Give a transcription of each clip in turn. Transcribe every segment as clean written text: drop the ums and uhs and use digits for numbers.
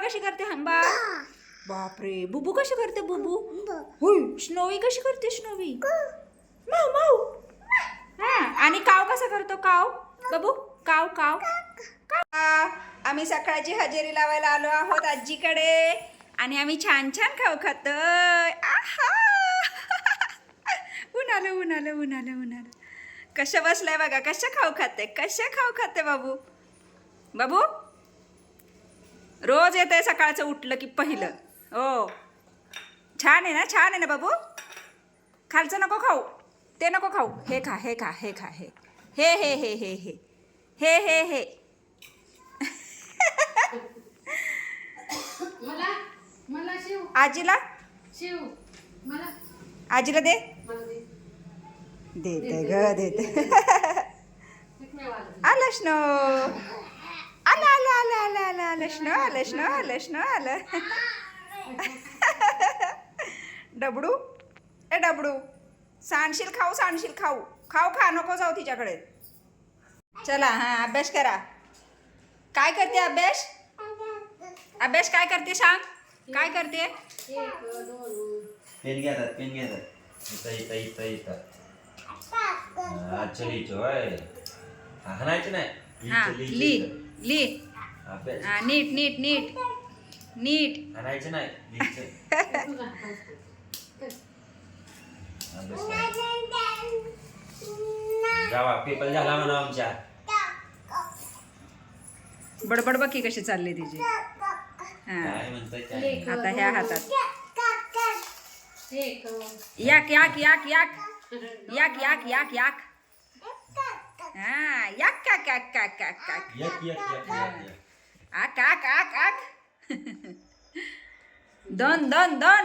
कशी करते हंबा? बापरे, बुबू कशी करते बुबू? होय, स्नोवी कशी करते स्नोवी? माऊ माऊ. हा, आणि काव कसा करतो काव? बाबू काव काव. आम्ही सकाळची हजेरी लावायला आलो आहोत आजीकडे आणि आम्ही छान छान खाऊ खातोय. आहा ऊन आलं ऊन आलं ऊन आलं ऊन आलं. कशा बसलाय बघा, कशा खाऊ खाते बाबू. बाबू रोज येत आहे सकाळचं उठलं की पहिलं. हो, छान आहे ना बाबू. खालचं नको खाऊ, ते नको खाऊ, हे खा हे खा हे खा हे हे हे हे हे हे हे हे हे. मला शिव आजीला शिव मला आजीला दे देते ग देते. आलं स्नो, आलं आलं आलं आलं आलं आलं स्नो आलं स्नो आलं स्नो आलं. डबडू ए डबडू, सांडशील खाऊ खाऊ खा, नको जाऊ तिच्याकडे. चला हा, अभ्यास करा. काय करते अभ्यास? अभ्यास काय करते सांग, काय करते? पेन घेतात इथं अच्छा लिहितो हाणायचं नाही. हा, ली अभ्यास हा, नीट नीट नीट नीट. हाणायचं नाही, जावा पेपर झाला म्हणा आमच्या. बडबड बघी कशी चालली तिची. हा, काय म्हणताय काय? आता ह्या हातात एक याक याक याक याक याक याक याक याक. हा, याक काक काक काक काक काक एक आक आक आक आक. दोन दोन दोन.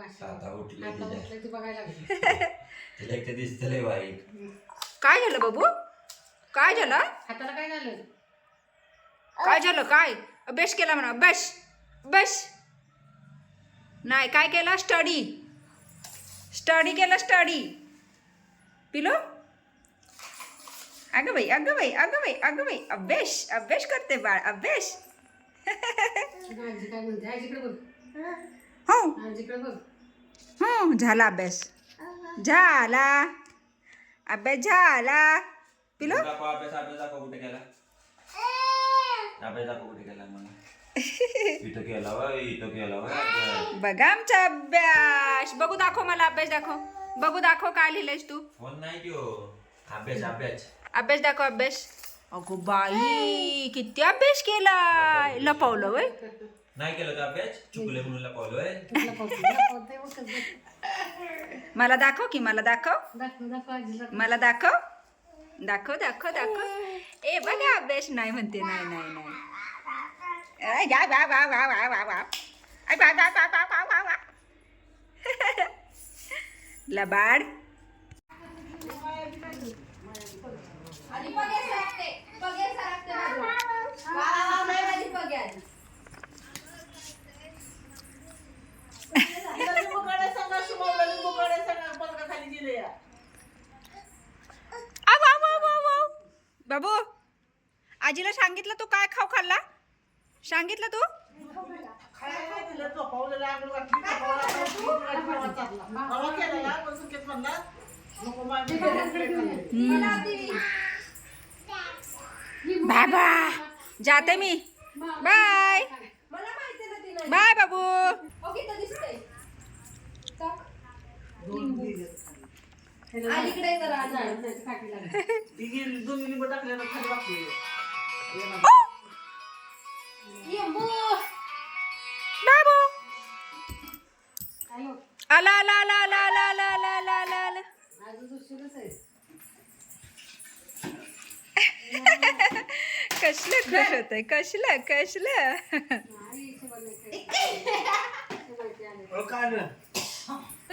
आता उठले आता तिच्या. उठलं ते बघायला लागलं. तिला एक तर दिसतलंय वाईट. काय झालं बाबू? काय झालं? हाताला काय झालं? काय झालं? काय अभ्यास केला म्हणा? अभ्यास अभ्यास नाही, काय केलं? स्टडी केलं, स्टडी. पिलो अगं बाई अगं बाई अगं बाई अगं बाई, अभ्यास अभ्यास करते बाळ, अभ्यास. आजी काय म्हणते? आजीकडे बघ, हो आजीकडे बघ. हो, झाला अभ्यास, झाला अभ्यास झाला. पिलो अभ्यास दाखव कुठे केला. अभ्यास दाखव कुठे केला मला. इथं केला अभ्यास. बघा आमचा अभ्यास. बघू दाखव, मला अभ्यास दाखव. बघू दाखव, काय लिहिलंयस तू? फोन नाही त्यो. अभ्यास अभ्यास दाखव, अभ्यास. अगो बाई, किती अभ्यास केलाय. लपवलं वय. नाही केलं तर अभ्यास चुकले म्हणून लपवलोय. लपवते बघ कसं. मला दाखव की, मला दाखव, दाखव आजीला. मला दाखव दाखव दाखव दाखव. ए बघा अभ्यास नाही म्हणते. नाही नाही नाही. अय, वा वा वा वा वा वा वा. अय, वा वा वा वा वा वा वा. लबाड. बाबू, आजीला सांगितलं तू काय खाऊ खाल्ला? सांगितलं तू? बाबा जाते मी. बाय बाय बाबू. अलीकडे जरा झाड नाही काठी लागली. बाबू हॅलो, आला आला आला आला आला आला आला आला आला आला. आज उशीरच आहे. कसलं खुश होतंय, कसलं.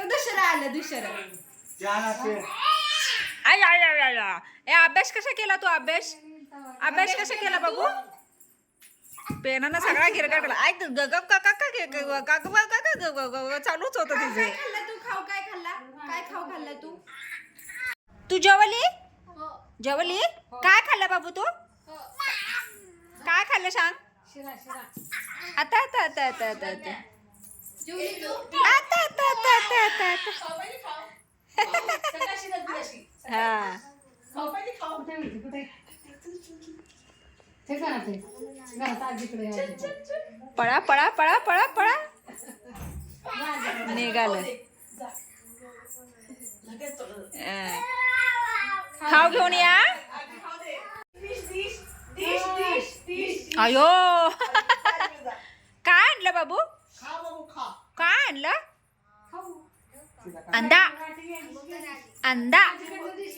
दुसरं आलं दुसरं. आय आय आय आय आय. ए, अभ्यास कसा केला तू? अभ्यास कसा केला बाबू? पेनानं सगळा गिरगाडला. ऐक चालूच होतं तिचे. काय खाऊ खाल्ला तू? तू जेवली? काय खाल्लं बाबू तू? काय खाल्लं सांग? शिरा शिरा आता आता आता आता आता आता जेवली तू? आता आता आता आता आता आता खाऊ पाहिजे, खाऊ. सकाळची नदी अशी. हा खाऊ पाहिजे, खाऊ. कुठे होती कुठे ते करा ते घरात आजीकडे आजीकडे. पळा पळा पळा पळा पळा निघालं जा. लगेच तोडलं. खाऊ घेऊन या आधी खाऊ दे. डिश. अयो काय आणलं बाबू काय आणलं अंडा अंडा आजीकडनं डिश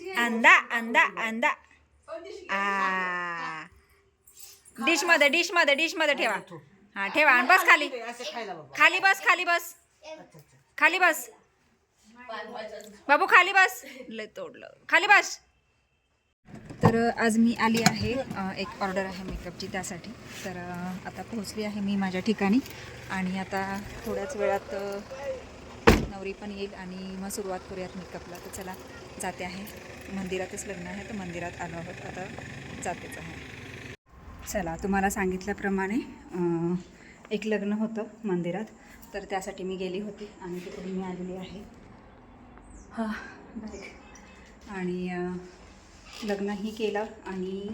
घे. अंडा अंडा अंडा आ डिश मध्ये ठेवा हा ठेवा आणि बस खाली खाली बस खाली बस खाली बस बाबू खाली बस लय तोडलं खाली बस. तर आज मी आली आहे एक ऑर्डर आहे मेकअपची त्यासाठी. तर आता पोहोचली आहे मी माझ्या ठिकाणी आणि आता थोड्याच वेळात नवरी पण येईल आणि मग सुरुवात करूयात मेकअपला. तर चला जाते आहे मंदिरातच लग्न आहे तर मंदिरात आलो आहोत आता जातेच आहे. चला तुम्हाला सांगितल्याप्रमाणे एक लग्न होतं मंदिरात तर त्यासाठी मी गेली होती आणि तिकडून मी आलेली आहे. हां डायरेक्ट आणि लग्नही केलं आणि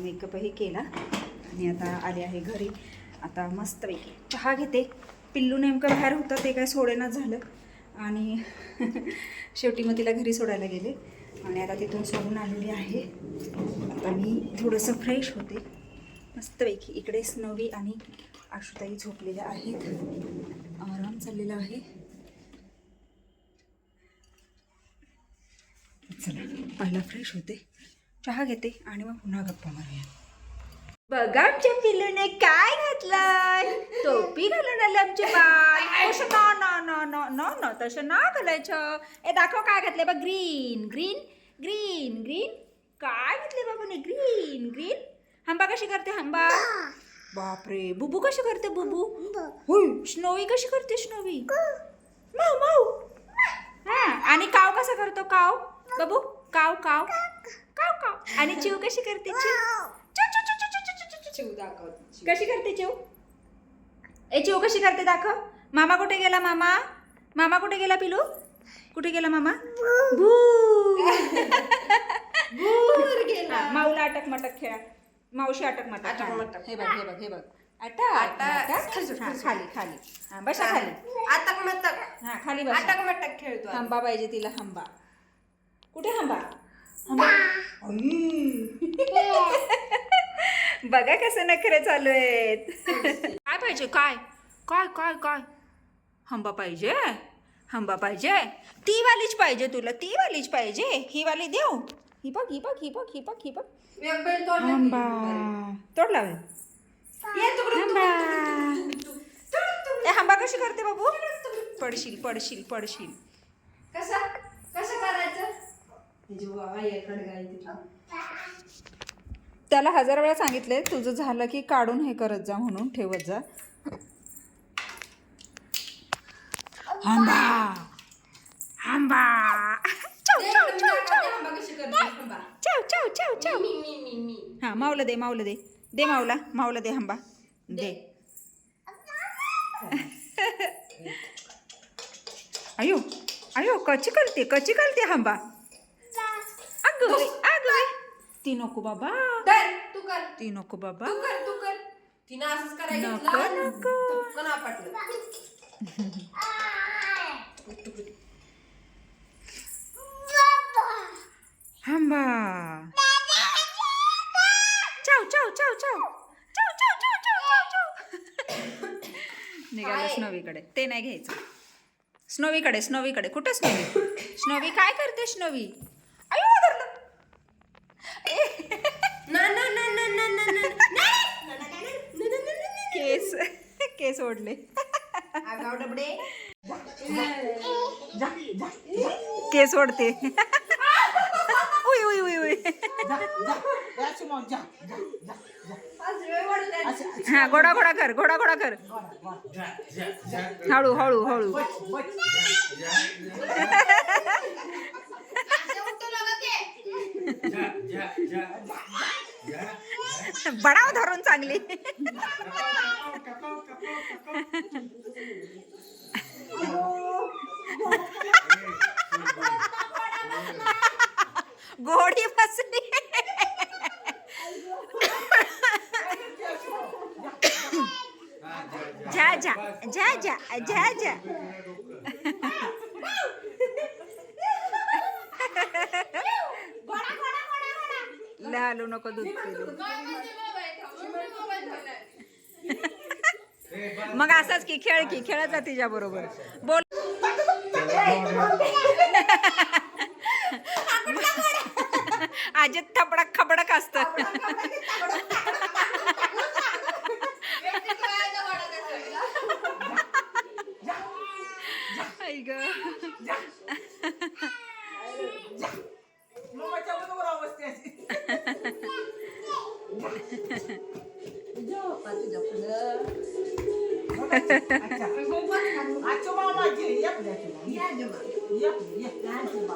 मेकअपही केला आणि आता आले आहे घरी. आता मस्तपैकी चहा घेते. पिल्लू नेमकं बाहेर होतं ते काय सोडेनाच झालं आणि शेवटी मग तिला घरी सोडायला गेले आणि आता तिथून सोडून आलेली आहे. आता मी थोडंसं फ्रेश होते मस्तपैकी. इकडे स्नोवी आणि आशुताई झोपलेल्या आहेत. आराम चाललेला आहे. चला पहिला फ्रेश होते चहा घेते आणि मग पुन्हा गप्पा मारूया. बघा आमच्या पिल्लूने काय घातलंय. टोपी घालून आले आमचे बाळ. तसं न तसं ना घालायचं. ए दाखव काय घातलंय बघ. ग्रीन ग्रीन ग्रीन ग्रीन काय घातले बाबाने. Green green. हंबा कशी करते हंबा. बापरे बुबू कशी करते बुबू. होय स्नोवी कशी करते स्नोवी. माऊ माऊ. हा आणि काव कसा करतो काव बाबू. काव काव काव काव. आणि चिव कशी करते चिव दाखव कशी करते चिव. ए चिव कशी करते दाखव. मामा कुठे गेला मामा. मामा कुठे गेला पिलू. कुठे गेला मामा. भूर गेला. माऊला अटक मटक खेळा. मावशी अटक मटक. हे बघ हे बघ हे बघ. अटक खाली खाली. हा बसा खाली. अटक मटक. हा खाली बस. अटक मटक खेळतो. हंबा पाहिजे तिला हंबा. कुठे हंबा. हंबा बघा कसं नखरे चालू आहेत. काय पाहिजे काय काय काय काय. हंबा पाहिजे हंबा पाहिजे. ती वालीच पाहिजे तुला. ती वालीच पाहिजे. ही वाली देऊ. ही बघ ही बघ ही बघ ही बघ ही बघ. हंबा तोडला हंबा. ए हंबा कशी करते बाबू. पडशील पडशील पडशील. कसं करायचं. त्याला 1000 वेळा सांगितले तुझं झालं की काढून हे करत जा म्हणून ठेवत जा. हंबा हंबा. चाव चाव चाव चाव चाव चाव चाव चाव. हा माऊला दे माऊला दे. दे माऊला माऊला दे हंबा दे. अयो अयो कची करते हंबा. अगं ती नको बाबा. तू कर. ती नको बाबा. तू कर. तिनं असंच करायचं. नको नको. पटकन आपटलं. हंबा. चाव चाव चाव चाव चाव चाव चाव चाव चाव. निघालं स्नोवीकडे. ते नाही घ्यायचं. स्नोवीकडे कुठे स्नोवी काय करते स्नोवी. अयो धरलं. केस ओढले. केस ओढते. उई उई उई उई. हा घोडा कर. हळू हळू हळू. बडाव धरून चांगली. गोडी बसली. जा जा जा जा जा जा. लालू नको दूध पिलू. मग असंच की खेळ की खेळत जा तिच्या बरोबर. बोल. आजी थपडक खबडक असत.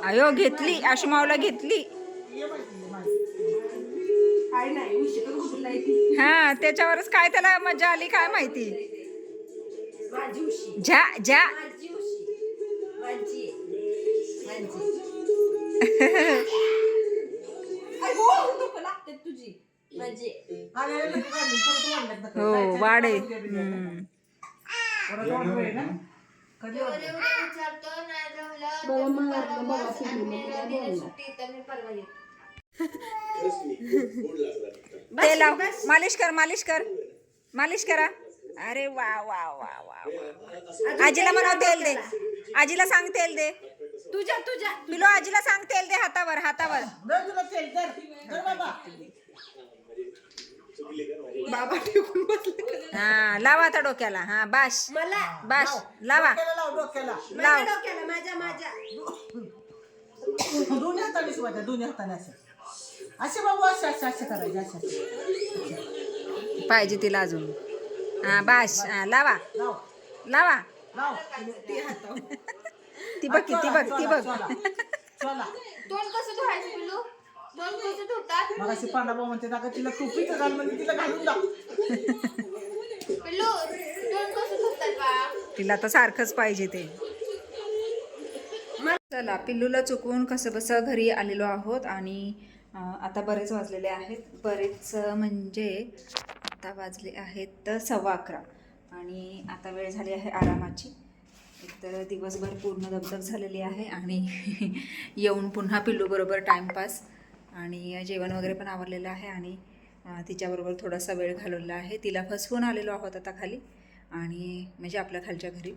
अयो घेतली आशुमावला घेतली. हा त्याच्यावरच काय त्याला मजा आली काय माहिती. झा झा. हो वाडे. ते लाव. मालिश कर मालिश कर मालिश करा. अरे वा वा वा वा. आजीला म्हणा तेल दे. आजीला सांग तेल दे. तुझ्या तुझ्या पिलो आजीला सांग तेल दे. हातावर हातावर. बाबा टिकून बसले. हा लावा आता डोक्याला. हा बाश मला बाश लावा. माझ्या डोक्याला माझ्या माझ्या दोन्ही हाताने शिवायच्या. दोन्ही हाताने असे बाबू असे असे असे करायचे. असे पाहिजे तिला अजून. हा बाश. हा लावा लाव लावा. लाव. ती बघ ती बघ ती बघ. चला तोंड कसं धुवायचं पिलू? तोंड कसं धुतात? मग अशी पांडा म्हणते का तिला टोपी घाल म्हणजे तिला घालून दाख. पिलू तोंड कसं धुतात बा? तिला तर सारखंच पाहिजे ते. चला पिल्लूला चुकवून कसं बसं घरी आलेलो आहोत. आणि आता बरेच वाजलेले आहेत. बरेच म्हणजे आता वाजले आहेत 11:15 आणि आता वेळ झाली आहे आरामाची. एकतर दिवसभर पूर्ण दगदग झालेली आहे आणि येऊन पुन्हा पिल्लूबरोबर टाईमपास आणि जेवण वगैरे पण आवरलेलं आहे आणि तिच्याबरोबर थोडासा वेळ घालवला आहे. तिला फसवून आलेलो आहोत आता खाली आणि म्हणजे आपल्या खालच्या घरी.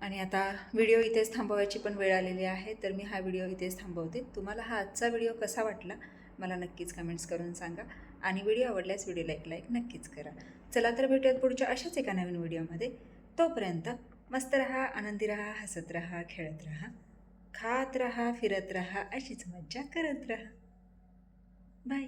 आणि आता व्हिडिओ इथेच थांबवायची पण वेळ आलेली आहे. तर मी हा व्हिडिओ इथेच थांबवते. तुम्हाला हा आजचा व्हिडिओ कसा वाटला मला नक्कीच कमेंट्स करून सांगा. आणि व्हिडिओ आवडल्यास व्हिडिओला लाईक नक्कीच करा. चला तर भेटूयात पुढच्या अशाच एका नवीन व्हिडिओमध्ये. तोपर्यंत मस्त रहा, आनंदी रहा, हसत रहा, खेळत रहा, खात रहा, फिरत रहा, अशीच मज्जा करत रहा. बाय.